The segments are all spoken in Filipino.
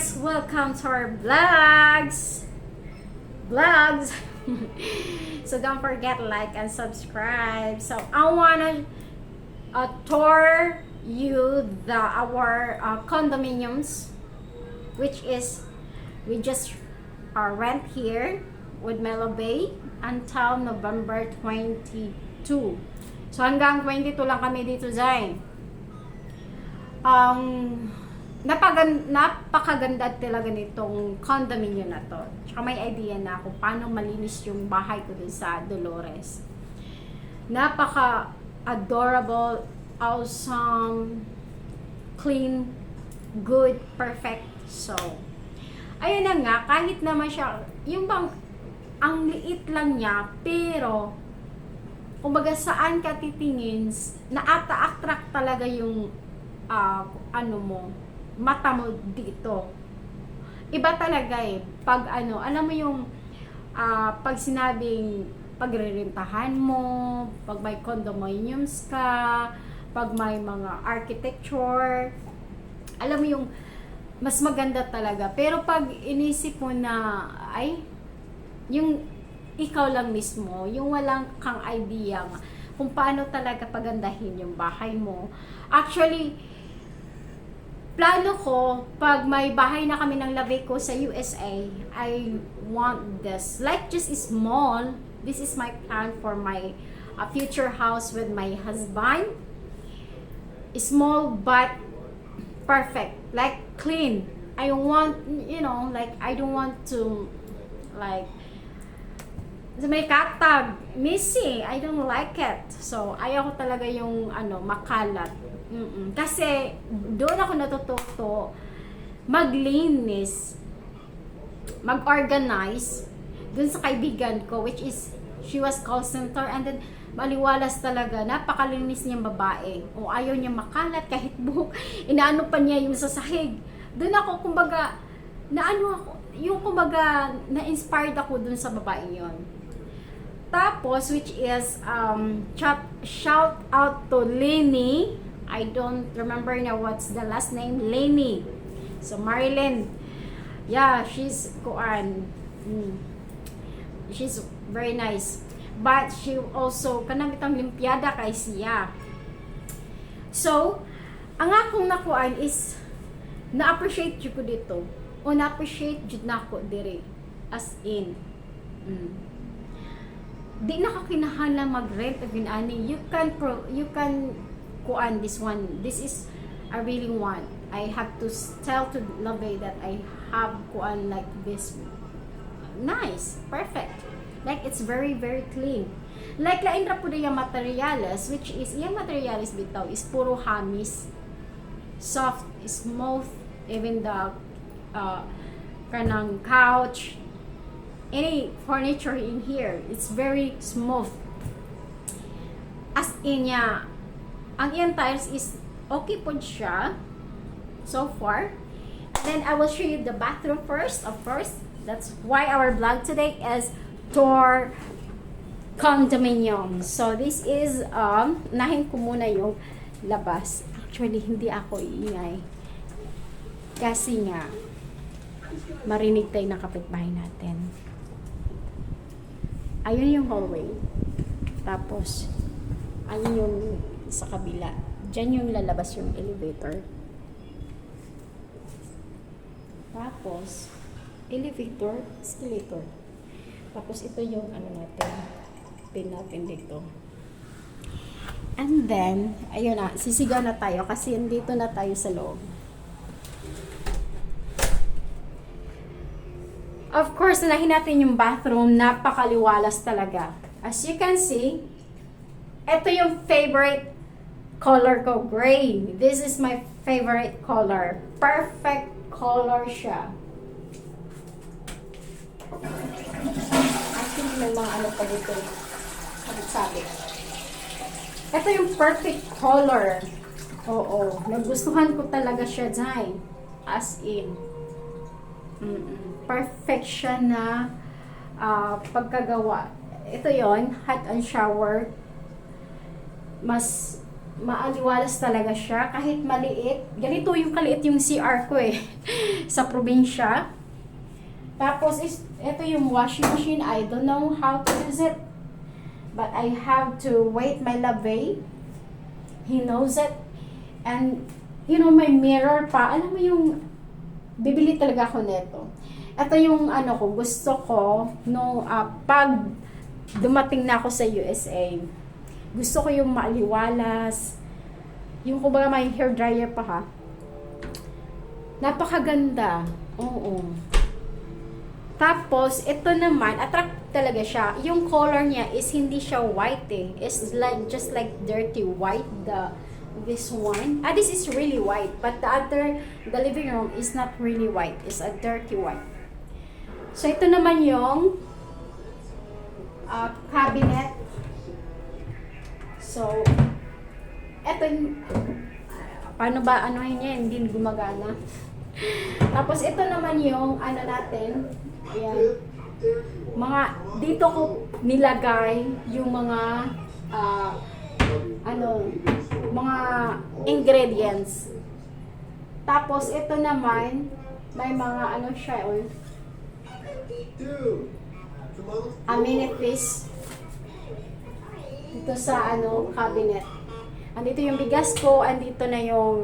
guys! Welcome to our vlogs! So don't forget like and subscribe. So I wanna tour you our condominiums, which is we just rent here with Melo Bay until November 22. So hanggang 22 lang kami dito, Zain. Napakaganda talaga nitong condominium na to. Tsaka may idea na ako paano malinis yung bahay ko dun sa Dolores. Napaka-adorable, awesome, clean, good, perfect. So, ayun na nga, kahit naman siya, yung bang, ang liit lang niya, pero, kumbaga saan ka titingin, na-attract talaga yung, mata mo dito. Iba talaga eh. Pag alam mo yung pag sinabing pagrerentahan mo, pag may condominiums ka, pag may mga architecture, alam mo yung mas maganda talaga. Pero pag inisip mo na yung ikaw lang mismo, yung walang kang idea kung paano talaga pagandahin yung bahay mo. Actually, plano ko, pag may bahay na kami ng labi ko sa USA, I want this. Like just small. This is my plan for my future house with my husband. Small but perfect. Like clean. I want, like I don't want to, like, may katag, missing. I don't like it. So, ayaw ko talaga yung, makalat. Kasi, doon ako natututo maglinis, mag-organize, doon sa kaibigan ko, which is, she was call center, and then, maliwalas talaga, napakalinis niyang babae. O ayaw niya makalat, kahit buhok, inaano pa niya yung sasahig. Doon ako, kumbaga, na-inspired ako doon sa babae yon. Tapos, which is, shout out to Lenny. I don't remember now what's the last name. Lenny. So, Marilyn. Yeah, she's she's very nice. But she also, kanang itang limpiada kay siya. So, ang akong nakuan is, na-appreciate ko dito. O na-appreciate jud nako dire. As in. Di na ka kinahanglan mag-rent of ani. You can kuan this one. This is I really want. I have to tell to Love that I have kuan like this. Nice, perfect. Like it's very very clean. Like lain ra pud yung materials, which is yung materials bitaw is puro hamis. Soft, smooth, even the kanang couch, any furniture in here, it's very smooth. As in niya, ang iyang tiles is okay po siya so far. And then I will show you the bathroom first, of course. That's why our vlog today is tour condominium. So this is nahin ko muna yung labas. Actually hindi ako iingay kasi nga marinig tayo ng kapitbahay natin. Ayun yung hallway. Tapos ayun yung sa kabila. Diyan yung lalabas yung elevator. Tapos, elevator, escalator. Tapos ito yung natin. Pin natin dito. And then, ayun na, sisigaw na tayo kasi dito na tayo sa loob. Of course, nanahin natin yung bathroom. Napakaliwalas talaga. As you can see, ito yung favorite color ko, gray. This is my favorite color. Perfect color siya. I think may mga pa dito. Sabit-sabit. Ito yung perfect color. Oo. Nagustuhan ko talaga siya dyan. As in. Perfect siya na pagkagawa. Ito yon hot and shower. Mas maaliwalas talaga siya kahit maliit. Ganito yung kaliit yung CR ko eh sa probinsya. Tapos ito yung washing machine. I don't know how to use it, but I have to wait my love. He knows it. And you know, may mirror pa. Alam mo yung bibili talaga ako nito. Ito yung ano ko, gusto ko no, pag dumating na ako sa USA. Gusto ko yung maaliwalas. Yung kumbaga may hair dryer pa ha. Napakaganda. Oo. Tapos, ito naman, attract talaga siya. Yung color niya is hindi siya white eh. It's like, just like dirty white. This one. This is really white. But the living room is not really white. It's a dirty white. So, ito naman yung cabinet. So, eto paano ba, ano niya, hindi gumagana. Tapos, ito naman yung, ano natin, ayan, mga, dito ko nilagay yung mga, mga ingredients. Tapos, ito naman, may mga, ano siya, amenities dito sa cabinet. Andito yung bigas ko, andito na yung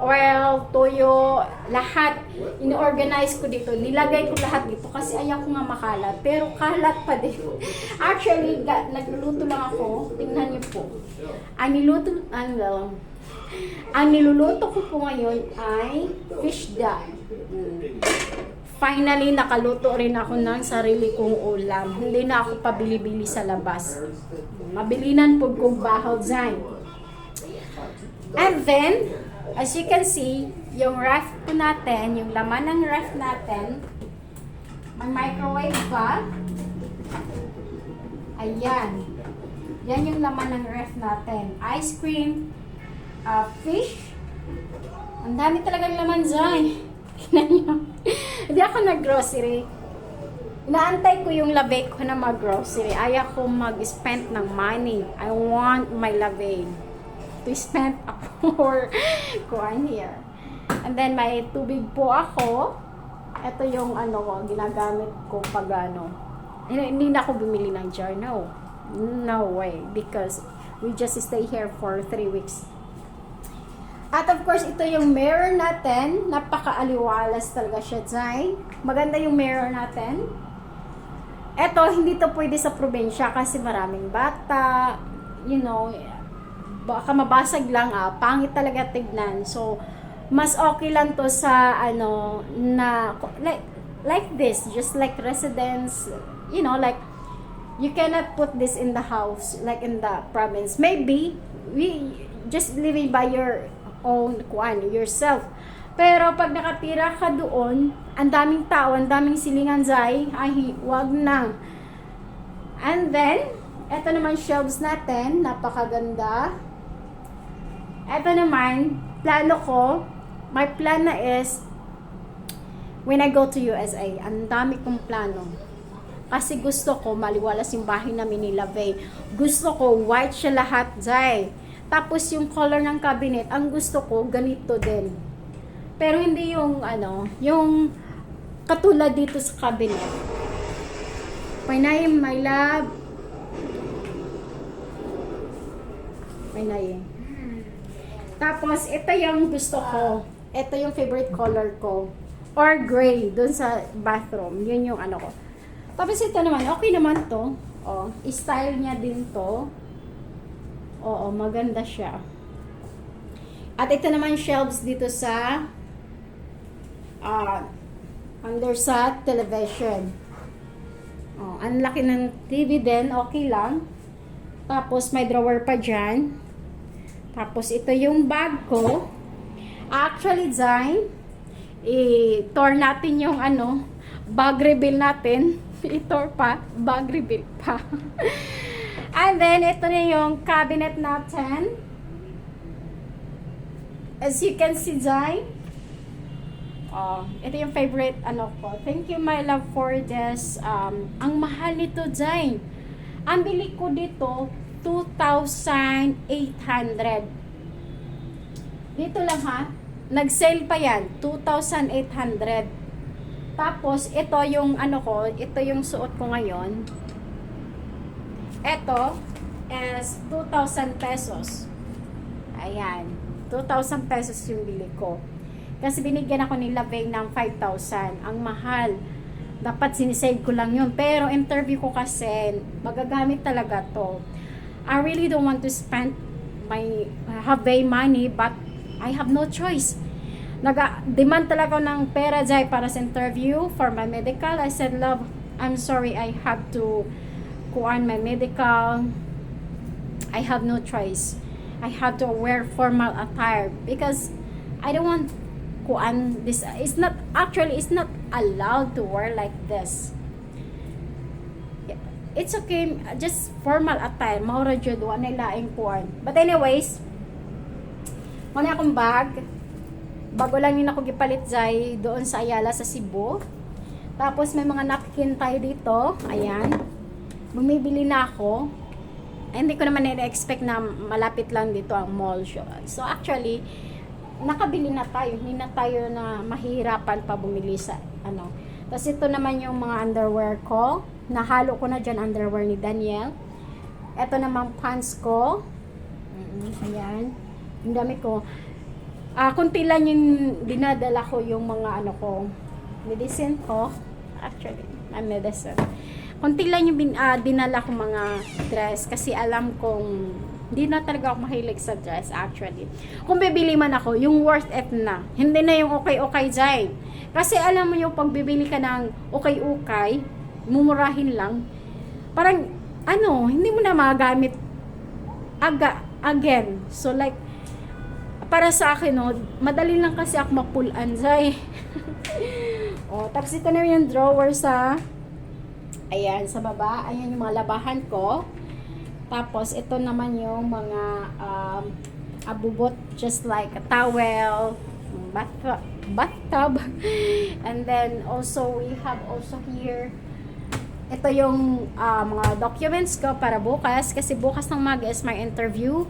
oil, toyo, lahat in-organize ko dito. Nilagay ko lahat dito kasi ayaw ko nga makalat, pero kalat pa din. Actually, nagluluto lang ako. Tingnan niyo po. Ang niluluto ko po ngayon ay fish da. Finally, nakaluto rin ako ng sarili kong ulam. Hindi na ako pabili-bili sa labas. Mabilinan po kong bahaw dyan. And then, as you can see, yung ref po natin, yung laman ng ref natin, may microwave pa. Ayan. Yan yung laman ng ref natin. Ice cream, fish. Ang dami talagang laman dyan. Hindi ako nag-grocery. Inaantay ko yung labay ko na mag-grocery. Ayaw ko mag-spend ng money. I want my labay to spend ako or kuhan here. And then may tubig po ako. Ito yung ginagamit ko pag hindi na ako bumili ng jar. No way. Because we just stay here for 3 weeks. At of course, ito yung mirror natin. Napaka-aliwalas talaga siya, Zay. Maganda yung mirror natin. Ito, hindi to pwede sa probinsya kasi maraming bata. You know, baka mabasag lang, pangit talaga tignan. So, mas okay lang to sa, na, like this. Just like residence, you know, like, you cannot put this in the house, like in the province. Maybe, we just living by your own yourself. Pero pag nakatira ka doon, ang daming tao, ang daming silingan, Zay, ay wag na. And then, eto naman shelves natin, napakaganda. Eto naman, plano ko, my plan na is, when I go to USA, ang dami kong plano. Kasi gusto ko, maliwalas yung bahay namin ni Lavey. Gusto ko, white siya lahat, Zay. Tapos yung color ng cabinet, ang gusto ko, ganito din. Pero hindi yung, yung katulad dito sa cabinet. Painayim, my love. Painayim. Tapos, ito yung gusto ko. Ito yung favorite color ko. Or gray, dun sa bathroom. Yun yung ko. Tapos ito naman, okay naman to. Oh, style niya din to. Oo, maganda siya. At ito naman shelves dito sa under sa television. Oh, ang laki ng TV din, okay lang. Tapos may drawer pa dyan. Tapos ito yung bag ko. Actually, Zay, i-tour natin yung bag reveal natin. I-tour pa, bag reveal pa. And then, ito na yung cabinet natin. As you can see, Zay. Ito yung favorite, ko. Thank you, my love, for this. Ang mahal nito, Zay. Ang bili ko dito, 2,800. Dito lang ha. Nag-sale pa yan. 2,800. Tapos, ito yung ano ko, ito yung suot ko ngayon. Ito is 2,000 pesos. Ayan. 2,000 pesos yung bili ko. Kasi binigyan ako ni Lavey ng 5,000. Ang mahal. Dapat sinisave ko lang yun. Pero interview ko kasi, magagamit talaga to. I really don't want to spend my Lavey money, but I have no choice. Nag-demand talaga ng pera dyan para sa interview for my medical. I said, love, I'm sorry, I have to kuan my medical. I have no choice. I have to wear formal attire because I don't want kuan this. It's not allowed to wear like this. It's okay, just formal attire. Maura jud wa na laing kuan. But anyways, muna akong bag. Bago lang yun ako gipalit jay doon sa Ayala sa Cebu. Tapos may mga napkin tayo dito. Ayan. Bumibili na ako. Hindi ko naman na-expect na malapit lang dito ang mall. So actually, nakabili na tayo. Hindi na tayo na mahihirapan pa bumili sa ano. Tapos ito naman yung mga underwear ko. Nahalo ko na dyan underwear ni Daniel. Ito naman pants ko. Ayan. Yung dami ko. Kunti lang yung dinadala ko yung mga ano ko. Medicine ko. Actually, medicine. Kunti lang yung dinala ko mga dress. Kasi alam kong hindi na talaga ako mahilig sa dress actually. Kung bibili man ako, yung worth it na. Hindi na yung okay-okay dyan. Kasi alam mo yung pagbibili ka ng okay-okay, mumurahin lang. Parang, ano, hindi mo na magamit again. So like, para sa akin, no, madali lang kasi ako mapulan dyan. Tapos ito na yung drawer sa, ayan, sa baba. Ayan yung mga labahan ko. Tapos, ito naman yung mga abubot, just like a towel, bathtub. And then, also, we have also here, ito yung mga documents ko para bukas. Kasi bukas ng maga is my interview.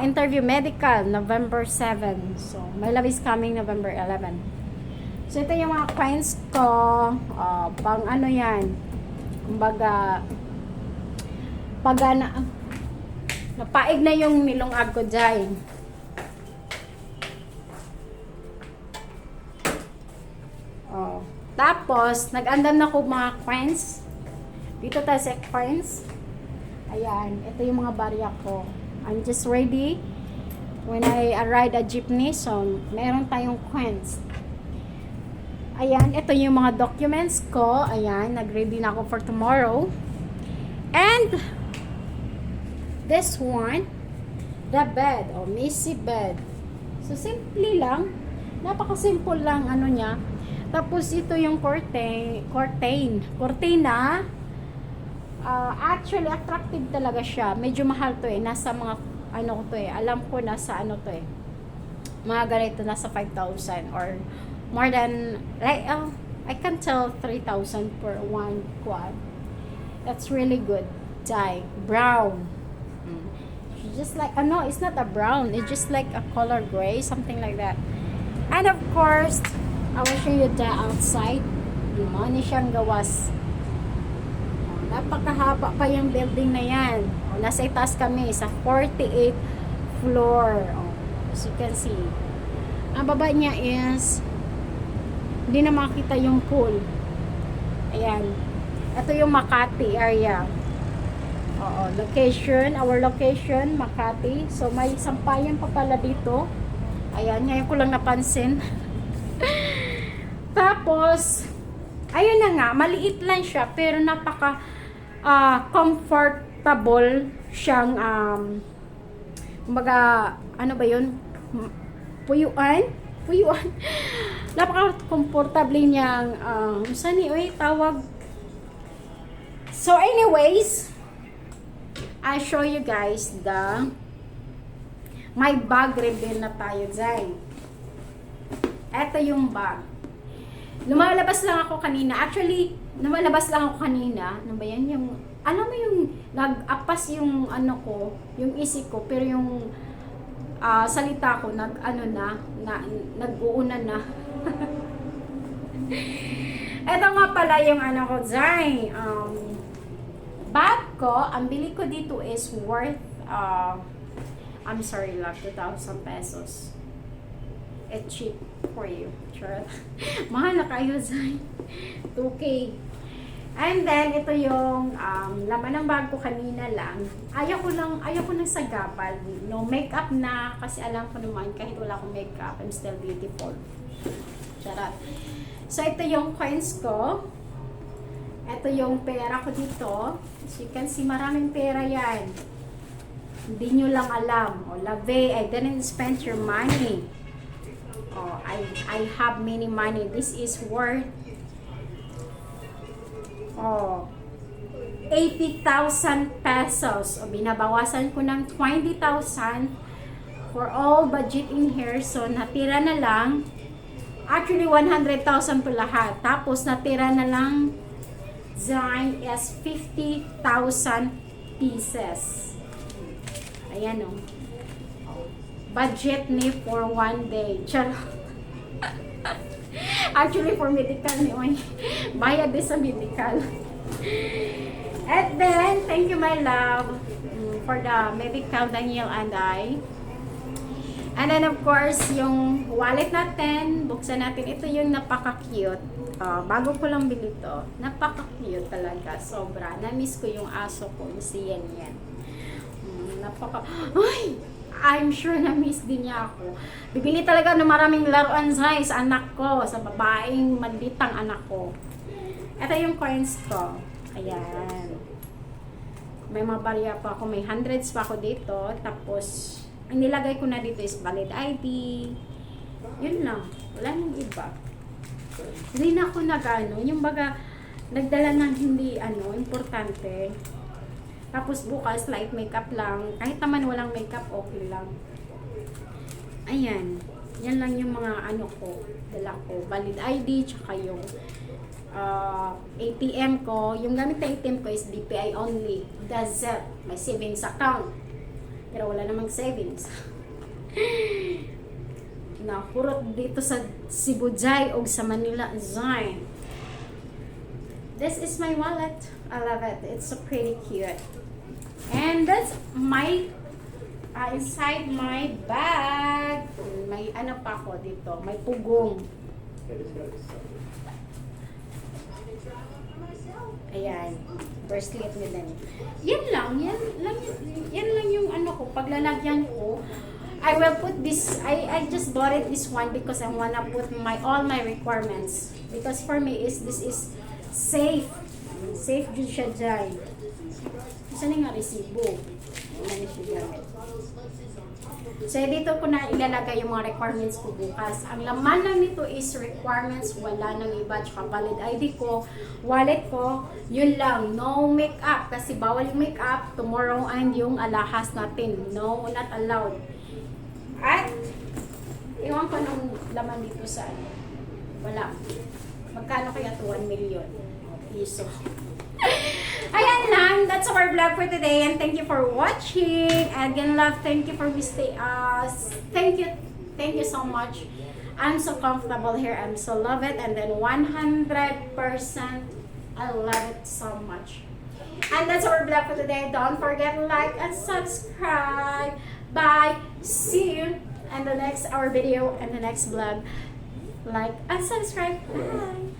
Interview medical, November 7. So, my love is coming November 11. So, ito yung mga coins ko. Pang ano yan. Kumbaga, napaig na yung nilungag ko dyan. Tapos, nag-andam na ko mga coins. Dito tayo sa coins. Ayan, ito yung mga barya ko. I'm just ready when I ride a jeepney. So, meron tayong coins. Ayan, ito yung mga documents ko. Ayan, nag-ready na ako for tomorrow. And, this one, the bed, Missy bed. So, simple lang. Napaka-simple lang, ano niya. Tapos, ito yung cortina. Actually, attractive talaga siya. Medyo mahal to nasa mga, ano ko to alam ko nasa ano to mga ganito, nasa 5,000 or more than, like, I can tell 3,000 for one quad. That's really good. Dye. Brown. Just like, it's not a brown. It's just like a color gray, something like that. And of course, I will show you the outside. Limani siyang gawas. Napakahaba pa yung building na yan. Nasa itaas kami sa 48th floor. As you can see. Ang baba niya is hindi na makita yung pool. Ayan. Ito yung Makati area. Location. Our location, Makati. So, may sampayan pa pala dito. Ayan. Ngayon ko lang napansin. Tapos, ayun na nga. Maliit lang siya. Pero napaka comfortable siyang kumbaga, ano ba yun? Puyuan. Napaka-comfortable niyang saan tawag. So anyways, I show you guys my bag reveal na tayo dyan. Ito yung bag. Lumalabas lang ako kanina. Actually, lumalabas lang ako kanina. Ano ba yan? Yung alam mo yung nag-apas yung ano ko, yung isip ko, pero yung salita ko nag-uuna na. Ito nga pala yung ano ko, Zay. Bag ko, ang bili ko dito is worth, I'm sorry love, 2,000 pesos. It's cheap for you. Sure. Mahal na kayo, Zay. 2K. And then, ito yung laman ng bag ko kanina lang. Ayaw ko nang sagabal. No makeup na, kasi alam ko naman, kahit wala akong makeup, I'm still beautiful. Charot. So, ito yung coins ko. Ito yung pera ko dito. As you can see, maraming pera yan. Hindi nyo lang alam. O, lave, I didn't spend your money. Oh, I have many money. This is worth 80,000 pesos. O, binabawasan ko ng 20,000 for all budget in here. So, natira na lang. Actually, 100,000 po lahat. Tapos, natira na lang Zine is 50,000 pieces. Ayan o. Budget ni for one day. Charot. Actually, for medical ni bayad din sa medical. And then, thank you my love for the medical, Daniel and I. And then of course, yung wallet natin, buksan natin. Ito yung napaka-cute. Bago ko lang bili to. Napaka-cute talaga. Sobra. Na-miss ko yung aso ko. Si Yan Yan. Ay! I'm sure na-miss din niya ako. Bibili talaga ng maraming laruan sa anak ko. Sa babaeng malditang anak ko. Ito yung coins ko. Ayan. May mga barya pa ako. May hundreds pa ako dito. Tapos, ang nilagay ko na dito is valid ID. Yun lang. Wala nang iba. Hindi na ako yung baga, nagdala ng hindi, importante. Tapos bukas, light makeup lang. Kahit naman walang makeup, okay lang. Ayan. Yan lang yung mga ko, dala ko. Valid ID, tsaka yung ATM ko. Yung gamit na ATM ko is BPI only. That's it. May savings account. Pero wala namang savings. Nakurot dito sa Cebu Jai o sa Manila Zine. This is my wallet. I love it. It's so pretty cute. And that's my inside my bag. May pa ako dito. May pugong. Ayan. Bracelet nila. Yan lang yung ko. Paglalagyan ko, I will put this, I just bought it this one because I wanna put all my requirements. Because for me, this is safe. Safe jud siya dyan. Isa na nga resibo. Ano siya gamit. So, dito ko na ilalagay yung mga requirements ko bukas. Ang laman lang nito is requirements. Wala nang iba. Tsaka valid ID ko. Wallet ko. Yun lang. No makeup. Kasi bawal yung makeup. Tomorrow and yung alahas natin. No, not allowed. At, iwan ko ng laman dito sa wala. Magkano kaya to? 1 million piso. Ayan lang. That's our vlog for today. And thank you for watching. Again, love, thank you for visiting us. Thank you so much. I'm so comfortable here. I'm so love it. And then 100%, I love it so much. And that's our vlog for today. Don't forget to like and subscribe. Bye. See you in the next our video and the next vlog. Like and subscribe. Bye.